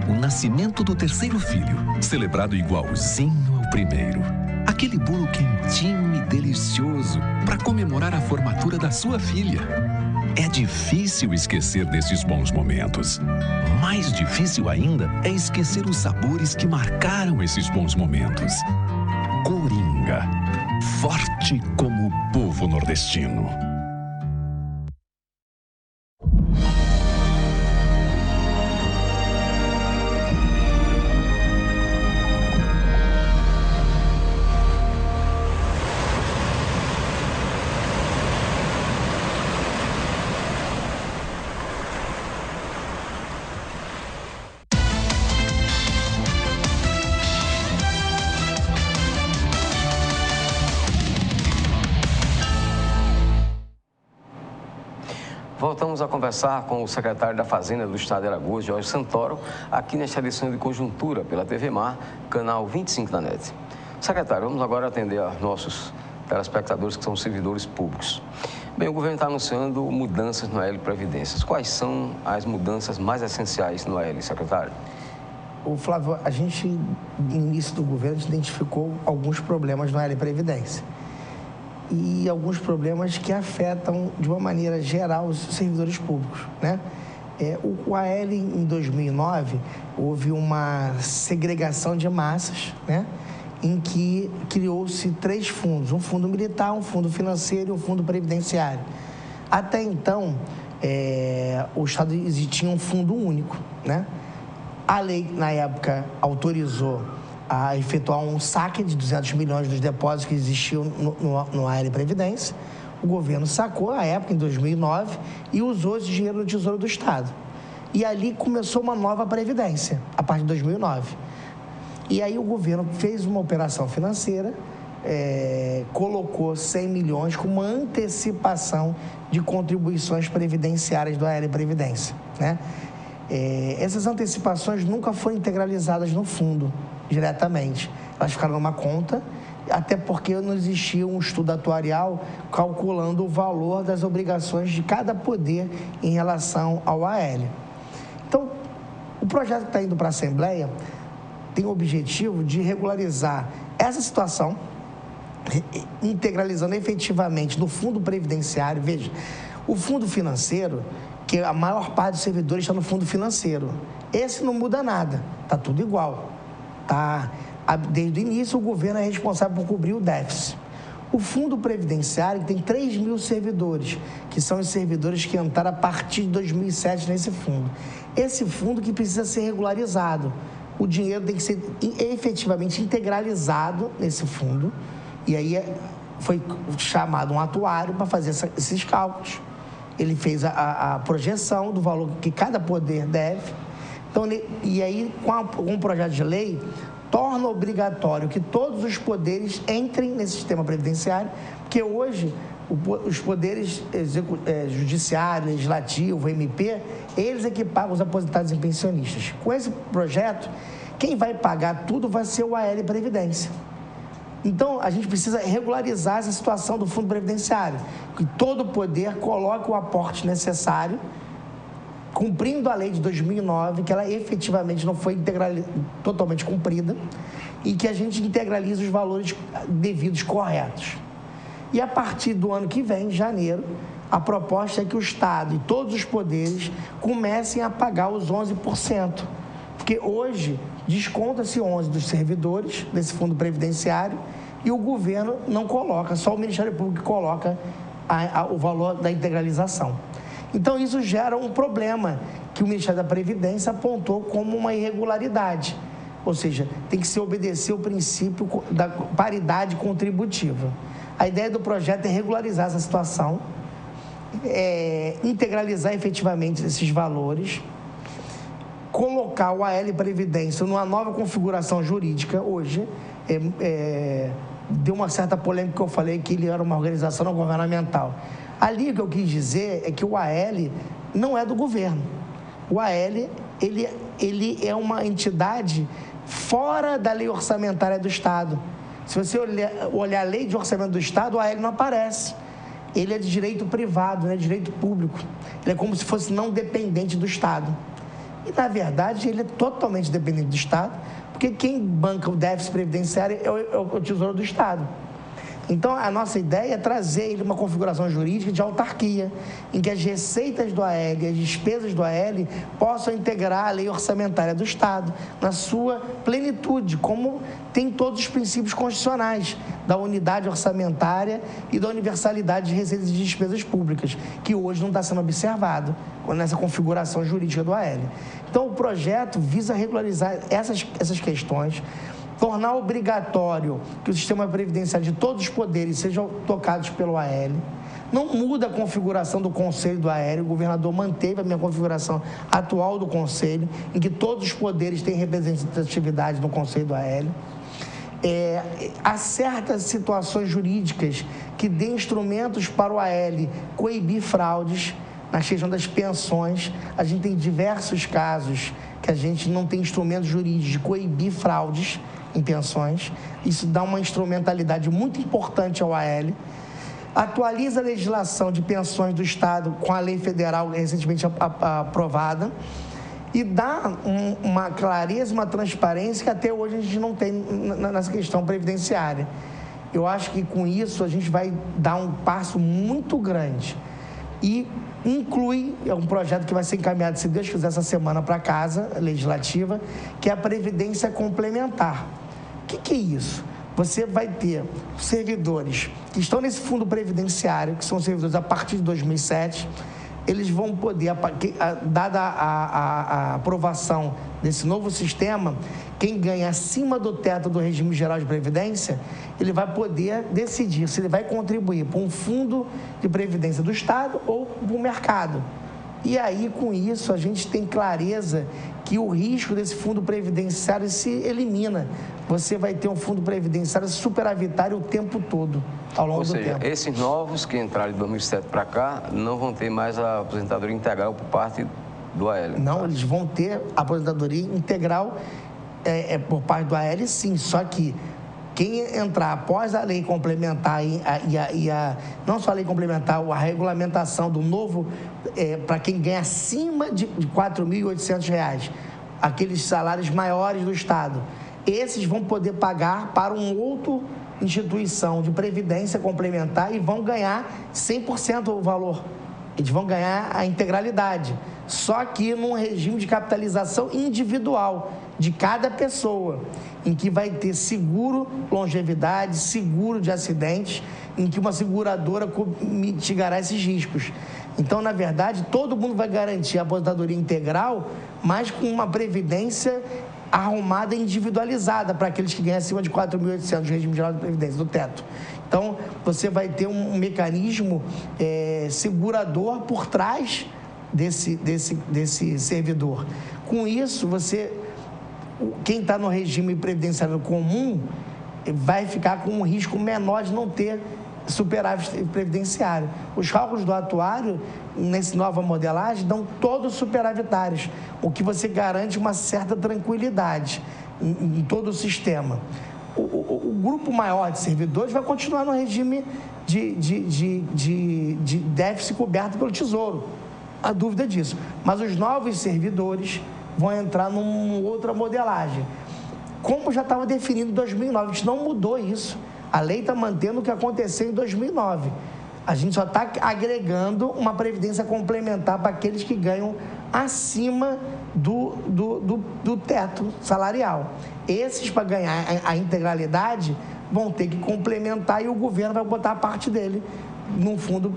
O nascimento do terceiro filho, celebrado igualzinho ao primeiro. Aquele bolo quentinho e delicioso para comemorar a formatura da sua filha. É difícil esquecer desses bons momentos. Mais difícil ainda é esquecer os sabores que marcaram esses bons momentos. Coringa, forte como o povo nordestino. Voltamos a conversar com o secretário da Fazenda do Estado de Alagoas, Jorge Santoro, aqui nesta edição de Conjuntura pela TV Mar, canal 25 da NET. Secretário, vamos agora atender aos nossos telespectadores que são servidores públicos. Bem, o governo está anunciando mudanças no AL Previdências. Quais são as mudanças mais essenciais no AL, secretário? O Flávio, a gente, no início do governo, identificou alguns problemas no AL Previdência. E alguns problemas que afetam, de uma maneira geral, os servidores públicos, né? O AL, em 2009, houve uma segregação de massas, né? Em que criou-se 3 fundos, um fundo militar, um fundo financeiro e um fundo previdenciário. Até então, o Estado tinha um fundo único, né? A lei, na época, autorizou a efetuar um saque de 200 milhões dos depósitos que existiam no AL Previdência. O governo sacou, na época, em 2009, e usou esse dinheiro no Tesouro do Estado. E ali começou uma nova Previdência, a partir de 2009. E aí o governo fez uma operação financeira, colocou 100 milhões como antecipação de contribuições previdenciárias do AL Previdência, né? Essas antecipações nunca foram integralizadas no fundo, diretamente. Elas ficaram numa conta até porque não existia um estudo atuarial calculando o valor das obrigações de cada poder em relação ao AL. Então, o projeto que está indo para a Assembleia tem o objetivo de regularizar essa situação, integralizando efetivamente no fundo previdenciário. Veja, o fundo financeiro, que a maior parte dos servidores está no fundo financeiro, esse não muda nada, está tudo igual. Tá? Desde o início, o governo é responsável por cobrir o déficit. O fundo previdenciário tem 3 mil servidores, que são os servidores que entraram a partir de 2007 nesse fundo. Esse fundo que precisa ser regularizado. O dinheiro tem que ser efetivamente integralizado nesse fundo. E aí foi chamado um atuário para fazer esses cálculos. Ele fez a projeção do valor que cada poder deve. Então, e aí, com um projeto de lei, torna obrigatório que todos os poderes entrem nesse sistema previdenciário, porque hoje os poderes judiciário, legislativo, MP, eles é que pagam os aposentados e pensionistas. Com esse projeto, quem vai pagar tudo vai ser o AL Previdência. Então, a gente precisa regularizar essa situação do fundo previdenciário, que todo poder coloque o aporte necessário, cumprindo a lei de 2009, que ela efetivamente não foi totalmente cumprida, e que a gente integralize os valores devidos corretos. E a partir do ano que vem, janeiro, a proposta é que o Estado e todos os poderes comecem a pagar os 11%, porque hoje desconta-se 11% dos servidores desse fundo previdenciário e o governo não coloca, só o Ministério Público coloca o valor da integralização. Então, isso gera um problema que o Ministério da Previdência apontou como uma irregularidade. Ou seja, tem que se obedecer o princípio da paridade contributiva. A ideia do projeto é regularizar essa situação, integralizar efetivamente esses valores, colocar o AL Previdência numa nova configuração jurídica hoje. Deu uma certa polêmica que eu falei que ele era uma organização não governamental. Ali o que eu quis dizer é que o AL não é do governo. O AL, ele é uma entidade fora da lei orçamentária do Estado. Se você olhar a lei de orçamento do Estado, o AL não aparece. Ele é de direito privado, não é de direito público. Ele é como se fosse não dependente do Estado. E, na verdade, ele é totalmente dependente do Estado, porque quem banca o déficit previdenciário é o Tesouro do Estado. Então, a nossa ideia é trazer ele uma configuração jurídica de autarquia, em que as receitas do AL e as despesas do AL possam integrar a lei orçamentária do Estado na sua plenitude, como tem todos os princípios constitucionais da unidade orçamentária e da universalidade de receitas e despesas públicas, que hoje não está sendo observado nessa configuração jurídica do AL. Então, o projeto visa regularizar essas questões, tornar obrigatório que o sistema previdenciário de todos os poderes sejam tocados pelo AL. Não muda a configuração do Conselho do AL, o governador manteve a minha configuração atual do Conselho, em que todos os poderes têm representatividade no Conselho do AL. Há certas situações jurídicas que dêem instrumentos para o AL coibir fraudes. Na questão das pensões, a gente tem diversos casos que a gente não tem instrumentos jurídicos de coibir fraudes em pensões. Isso dá uma instrumentalidade muito importante ao AL. Atualiza a legislação de pensões do Estado com a lei federal recentemente aprovada e dá uma clareza, uma transparência que até hoje a gente não tem nessa questão previdenciária. Eu acho que com isso a gente vai dar um passo muito grande e inclui um projeto que vai ser encaminhado, se Deus quiser, essa semana para a Casa Legislativa, que é a Previdência Complementar. O que é isso? Você vai ter servidores que estão nesse fundo previdenciário, que são servidores a partir de 2007, eles vão poder, dada a aprovação desse novo sistema, quem ganha acima do teto do regime geral de previdência, ele vai poder decidir se ele vai contribuir para um fundo de previdência do Estado ou para o mercado. E aí, com isso, a gente tem clareza que o risco desse fundo previdenciário se elimina. Você vai ter um fundo previdenciário superavitário o tempo todo, ao longo do tempo. Esses novos que entraram de 2007 para cá não vão ter mais a aposentadoria integral por parte do AL? Não, eles vão ter a aposentadoria integral por parte do AL, sim, só que quem entrar após a lei complementar não só a lei complementar, a regulamentação do novo, para quem ganha acima de R$ 4.800, aqueles salários maiores do Estado, esses vão poder pagar para uma outra instituição de previdência complementar e vão ganhar 100% o valor. Eles vão ganhar a integralidade, só que num regime de capitalização individual de cada pessoa, em que vai ter seguro longevidade, seguro de acidentes, em que uma seguradora mitigará esses riscos. Então, na verdade, todo mundo vai garantir a aposentadoria integral, mas com uma previdência arrumada e individualizada para aqueles que ganham acima de 4.800 do regime geral de previdência, do teto. Então, você vai ter um mecanismo segurador por trás desse servidor. Com isso, quem está no regime previdenciário comum vai ficar com um risco menor de não ter superávit previdenciário. Os cálculos do atuário, nessa nova modelagem, dão todos superavitários, o que você garante uma certa tranquilidade em todo o sistema. O grupo maior de servidores vai continuar no regime de déficit coberto pelo Tesouro. A dúvida disso. Mas os novos servidores vão entrar numa outra modelagem. Como já estava definido em 2009, a gente não mudou isso. A lei está mantendo o que aconteceu em 2009. A gente só está agregando uma previdência complementar para aqueles que ganham acima do teto salarial. Esses, para ganhar a integralidade, vão ter que complementar e o governo vai botar a parte dele num fundo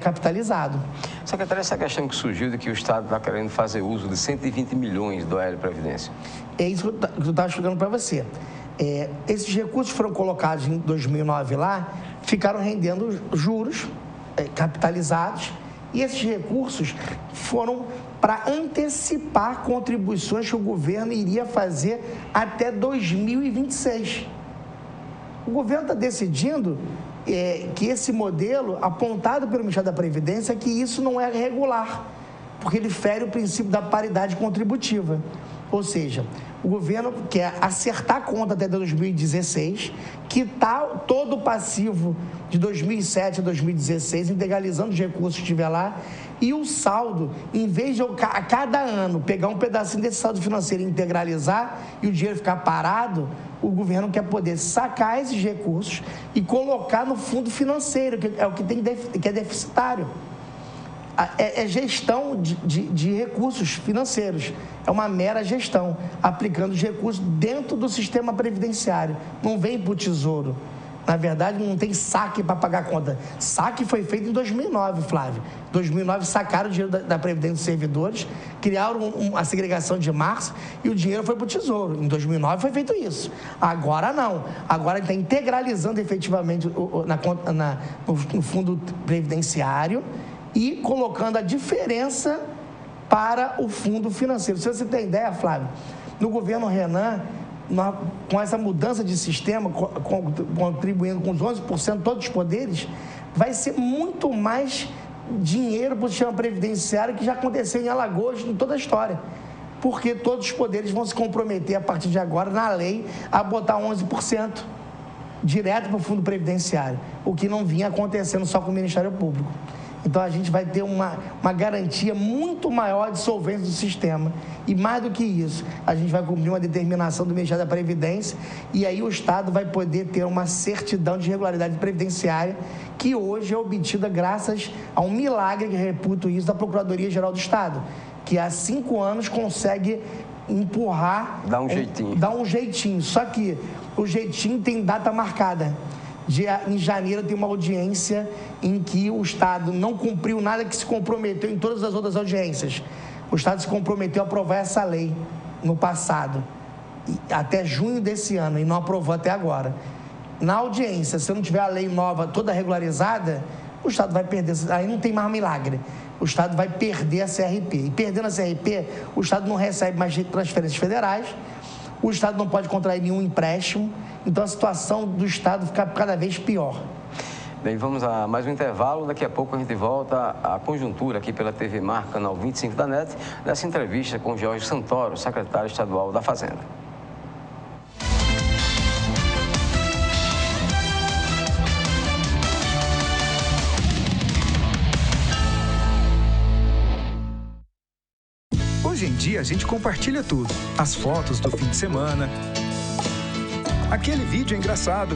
capitalizado. Secretário, essa questão que surgiu de que o Estado está querendo fazer uso de 120 milhões do OL Previdência. É isso que eu estava explicando para você. Esses recursos foram colocados em 2009 lá, ficaram rendendo juros capitalizados, e esses recursos foram para antecipar contribuições que o governo iria fazer até 2026. O governo está decidindo que esse modelo, apontado pelo Ministério da Previdência, que isso não é regular, porque ele fere o princípio da paridade contributiva. Ou seja, o governo quer acertar a conta até 2016, quitar todo o passivo de 2007 a 2016, integralizando os recursos que estiver lá, e o saldo, em vez de a cada ano pegar um pedacinho desse saldo financeiro e integralizar e o dinheiro ficar parado, o governo quer poder sacar esses recursos e colocar no fundo financeiro, que é o que é deficitário. É gestão de recursos financeiros. É uma mera gestão, aplicando os recursos dentro do sistema previdenciário. Não vem para o Tesouro. Na verdade, não tem saque para pagar a conta. Saque foi feito em 2009, Flávio. Em 2009, sacaram o dinheiro da Previdência dos servidores, criaram a segregação de março e o dinheiro foi para o Tesouro. Em 2009 foi feito isso. Agora não. Agora está integralizando efetivamente no fundo previdenciário e colocando a diferença para o fundo financeiro. Se você tem ideia, Flávio, no governo Renan, com essa mudança de sistema, contribuindo com os 11% todos os poderes, vai ser muito mais dinheiro para o sistema previdenciário que já aconteceu em Alagoas, em toda a história. Porque todos os poderes vão se comprometer, a partir de agora, na lei, a botar 11% direto para o fundo previdenciário, o que não vinha acontecendo só com o Ministério Público. Então, a gente vai ter uma garantia muito maior de solvência do sistema. E, mais do que isso, a gente vai cumprir uma determinação do Ministério da Previdência e aí o Estado vai poder ter uma certidão de regularidade previdenciária que hoje é obtida graças a um milagre, que reputo isso, da Procuradoria-Geral do Estado, que há 5 anos consegue empurrar... Dá um jeitinho. Dá um jeitinho. Só que o jeitinho tem data marcada. Em janeiro tem uma audiência em que o Estado não cumpriu nada que se comprometeu em todas as outras audiências. O Estado se comprometeu a aprovar essa lei no passado, até junho desse ano, e não aprovou até agora. Na audiência, se não tiver a lei nova toda regularizada, o Estado vai perder, aí não tem mais milagre. O Estado vai perder a CRP. E perdendo a CRP, o Estado não recebe mais transferências federais, o Estado não pode contrair nenhum empréstimo, então a situação do Estado fica cada vez pior. Bem, vamos a mais um intervalo. Daqui a pouco a gente volta à conjuntura aqui pela TV Mar, canal 25 da NET, nessa entrevista com Jorge Santoro, secretário estadual da Fazenda. Hoje em dia, a gente compartilha tudo. As fotos do fim de semana, aquele vídeo engraçado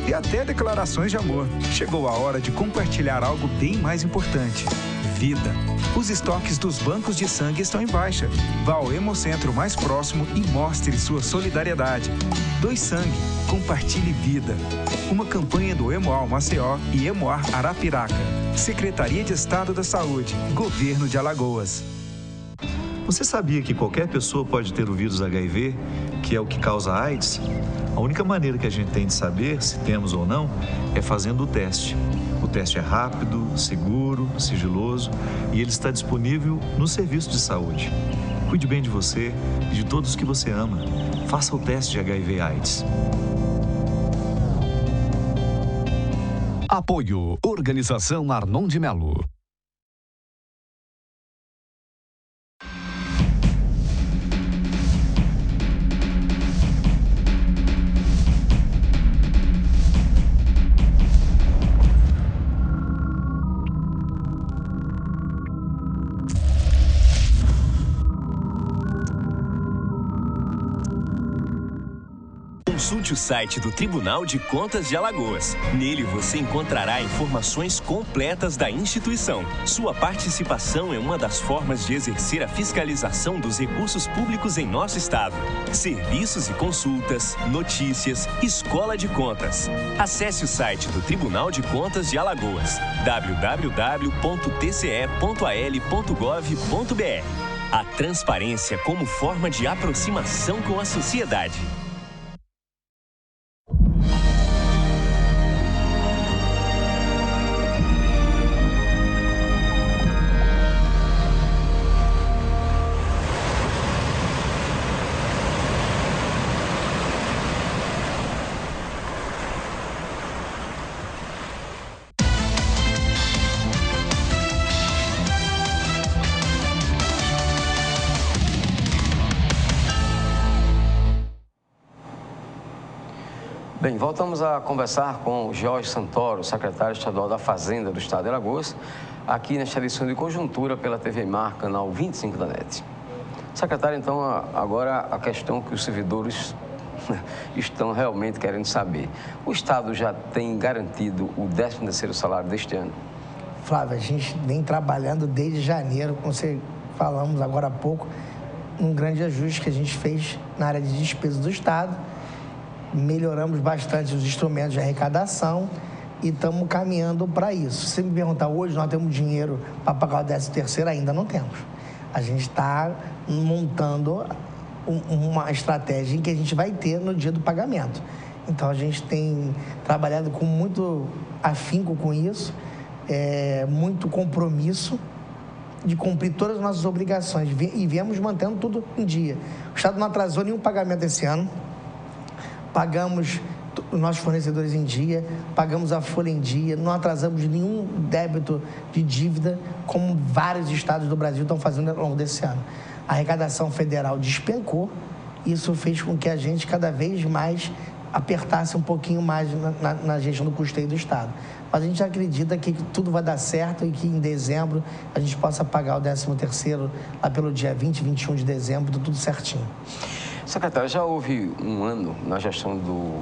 e até declarações de amor. Chegou a hora de compartilhar algo bem mais importante: vida. Os estoques dos bancos de sangue estão em baixa. Vá ao Hemocentro mais próximo e mostre sua solidariedade. Doe sangue, compartilhe vida. Uma campanha do Hemoar Maceió e Hemoar Arapiraca. Secretaria de Estado da Saúde, Governo de Alagoas. Você sabia que qualquer pessoa pode ter o vírus HIV, que é o que causa AIDS? A única maneira que a gente tem de saber se temos ou não é fazendo o teste. O teste é rápido, seguro, sigiloso e ele está disponível no serviço de saúde. Cuide bem de você e de todos que você ama. Faça o teste de HIV/AIDS. Apoio Organização Arnon de Melo. Consulte o site do Tribunal de Contas de Alagoas. Nele você encontrará informações completas da instituição. Sua participação é uma das formas de exercer a fiscalização dos recursos públicos em nosso estado. Serviços e consultas, notícias, escola de contas. Acesse o site do Tribunal de Contas de Alagoas, www.tce.al.gov.br. A transparência como forma de aproximação com a sociedade. Bem, voltamos a conversar com o Jorge Santoro, secretário estadual da Fazenda do Estado de Alagoas, aqui nesta edição de Conjuntura pela TV Mar, canal 25 da NET. Secretário, então, agora a questão que os servidores estão realmente querendo saber. O Estado já tem garantido o 13º salário deste ano? Flávio, a gente vem trabalhando desde janeiro, como você falamos agora há pouco, um grande ajuste que a gente fez na área de despesa do Estado. Melhoramos bastante os instrumentos de arrecadação e estamos caminhando para isso. Se você me perguntar hoje, nós temos dinheiro para pagar o 13º? Ainda não temos. A gente está montando uma estratégia em que a gente vai ter no dia do pagamento. Então, a gente tem trabalhado com muito afinco com isso, muito compromisso de cumprir todas as nossas obrigações e viemos mantendo tudo em dia. O Estado não atrasou nenhum pagamento esse ano. Pagamos os nossos fornecedores em dia, pagamos a folha em dia, não atrasamos nenhum débito de dívida, como vários estados do Brasil estão fazendo ao longo desse ano. A arrecadação federal despencou, isso fez com que a gente cada vez mais apertasse um pouquinho mais na gestão do custeio do Estado. Mas a gente acredita que tudo vai dar certo e que em dezembro a gente possa pagar o 13º lá pelo dia 20, 21 de dezembro, tudo certinho. Secretário, já houve um ano na gestão do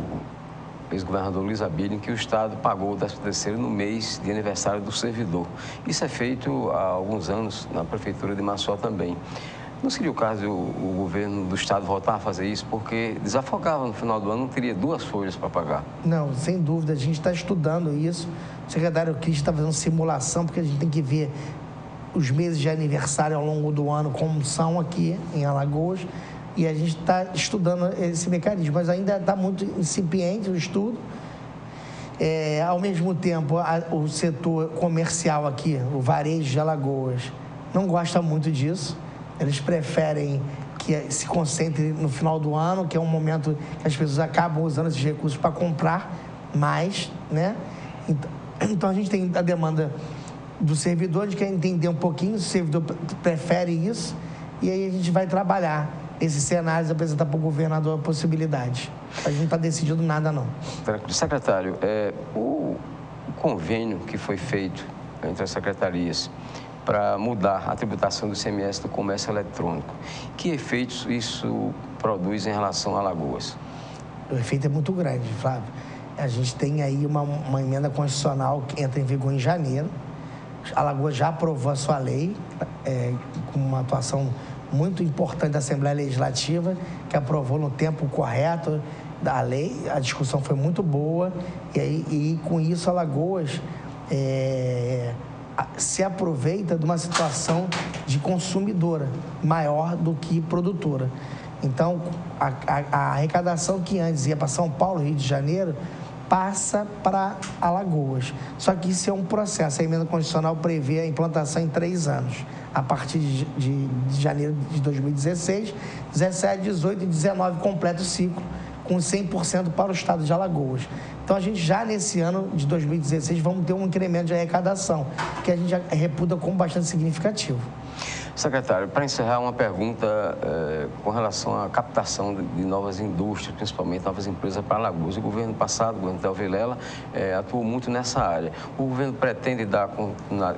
ex-governador Luiz Abílio em que o Estado pagou o 13º no mês de aniversário do servidor. Isso é feito há alguns anos na Prefeitura de Maceió também. Não seria o caso o governo do Estado voltar a fazer isso? Porque desafogava no final do ano, não teria 2 folhas para pagar. Não, sem dúvida, a gente está estudando isso. O secretário Cris está fazendo simulação, porque a gente tem que ver os meses de aniversário ao longo do ano, como são aqui em Alagoas. E a gente está estudando esse mecanismo, mas ainda está muito incipiente o estudo. Ao mesmo tempo, o setor comercial aqui, o varejo de Alagoas, não gosta muito disso. Eles preferem que se concentre no final do ano, que é um momento que as pessoas acabam usando esses recursos para comprar mais, né? Então, a gente tem a demanda do servidor, a gente quer entender um pouquinho se o servidor prefere isso, e aí a gente vai trabalhar esses cenários, apresentar para o governador a possibilidade. A gente não está decidindo nada, não. Secretário, o convênio que foi feito entre as secretarias para mudar a tributação do ICMS do comércio eletrônico. Que efeitos isso produz em relação a Alagoas? O efeito é muito grande, Flávio. A gente tem aí uma emenda constitucional que entra em vigor em janeiro. Alagoas já aprovou a sua lei, com uma atuação muito importante da Assembleia Legislativa, que aprovou no tempo correto da lei. A discussão foi muito boa e com isso, Alagoas se aproveita de uma situação de consumidora maior do que produtora. Então, a arrecadação que antes ia para São Paulo, Rio de Janeiro, passa para Alagoas. Só que isso é um processo. A emenda constitucional prevê a implantação em 3 anos, a partir de janeiro de 2016, 17, 18 e 19 completa o ciclo, com 100% para o estado de Alagoas. Então, a gente já nesse ano de 2016 vamos ter um incremento de arrecadação, que a gente já reputa como bastante significativo. Secretário, para encerrar, uma pergunta com relação à captação de novas indústrias, principalmente novas empresas para Alagoas. O governo passado, o governo Théo Vilela, atuou muito nessa área. O governo pretende dar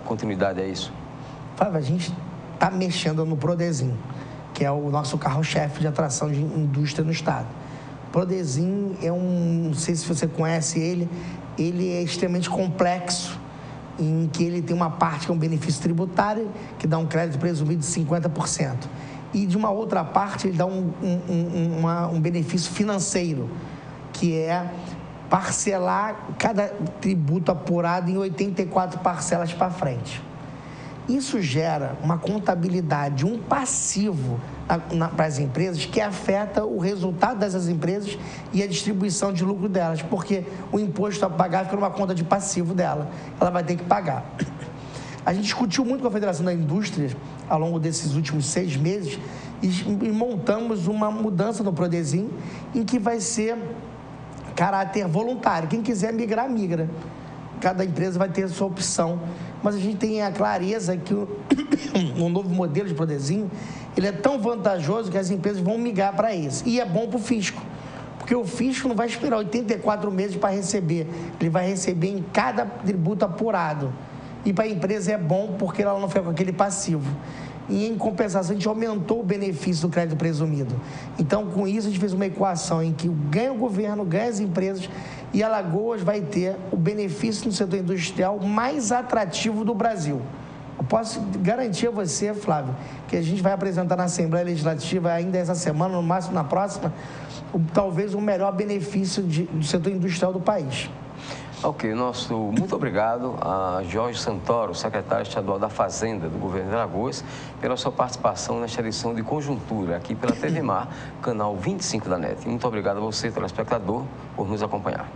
continuidade a isso? Flávio, a gente está mexendo no Prodesim, que é o nosso carro-chefe de atração de indústria no estado. Prodesim não sei se você conhece ele é extremamente complexo, em que ele tem uma parte que é um benefício tributário, que dá um crédito presumido de 50%. E de uma outra parte, ele dá um benefício financeiro, que é parcelar cada tributo apurado em 84 parcelas para frente. Isso gera uma contabilidade, um passivo para as empresas que afeta o resultado dessas empresas e a distribuição de lucro delas, porque o imposto a pagar fica numa conta de passivo dela, ela vai ter que pagar. A gente discutiu muito com a Federação da Indústria ao longo desses últimos 6 meses e montamos uma mudança no Prodesim em que vai ser caráter voluntário. Quem quiser migrar, migra. Cada empresa vai ter a sua opção. Mas a gente tem a clareza que o novo modelo de Prodesim, ele é tão vantajoso que as empresas vão migrar para esse. E é bom para o fisco, porque o fisco não vai esperar 84 meses para receber. Ele vai receber em cada tributo apurado. E para a empresa é bom porque ela não fica com aquele passivo. E, em compensação, a gente aumentou o benefício do crédito presumido. Então, com isso, a gente fez uma equação em que ganha o governo, ganha as empresas e Alagoas vai ter o benefício no setor industrial mais atrativo do Brasil. Eu posso garantir a você, Flávio, que a gente vai apresentar na Assembleia Legislativa ainda essa semana, no máximo na próxima, talvez o melhor benefício do setor industrial do país. Ok, muito obrigado a Jorge Santoro, secretário estadual da Fazenda do governo de Alagoas, pela sua participação nesta edição de Conjuntura, aqui pela TV Mar, canal 25 da NET. Muito obrigado a você, telespectador, por nos acompanhar.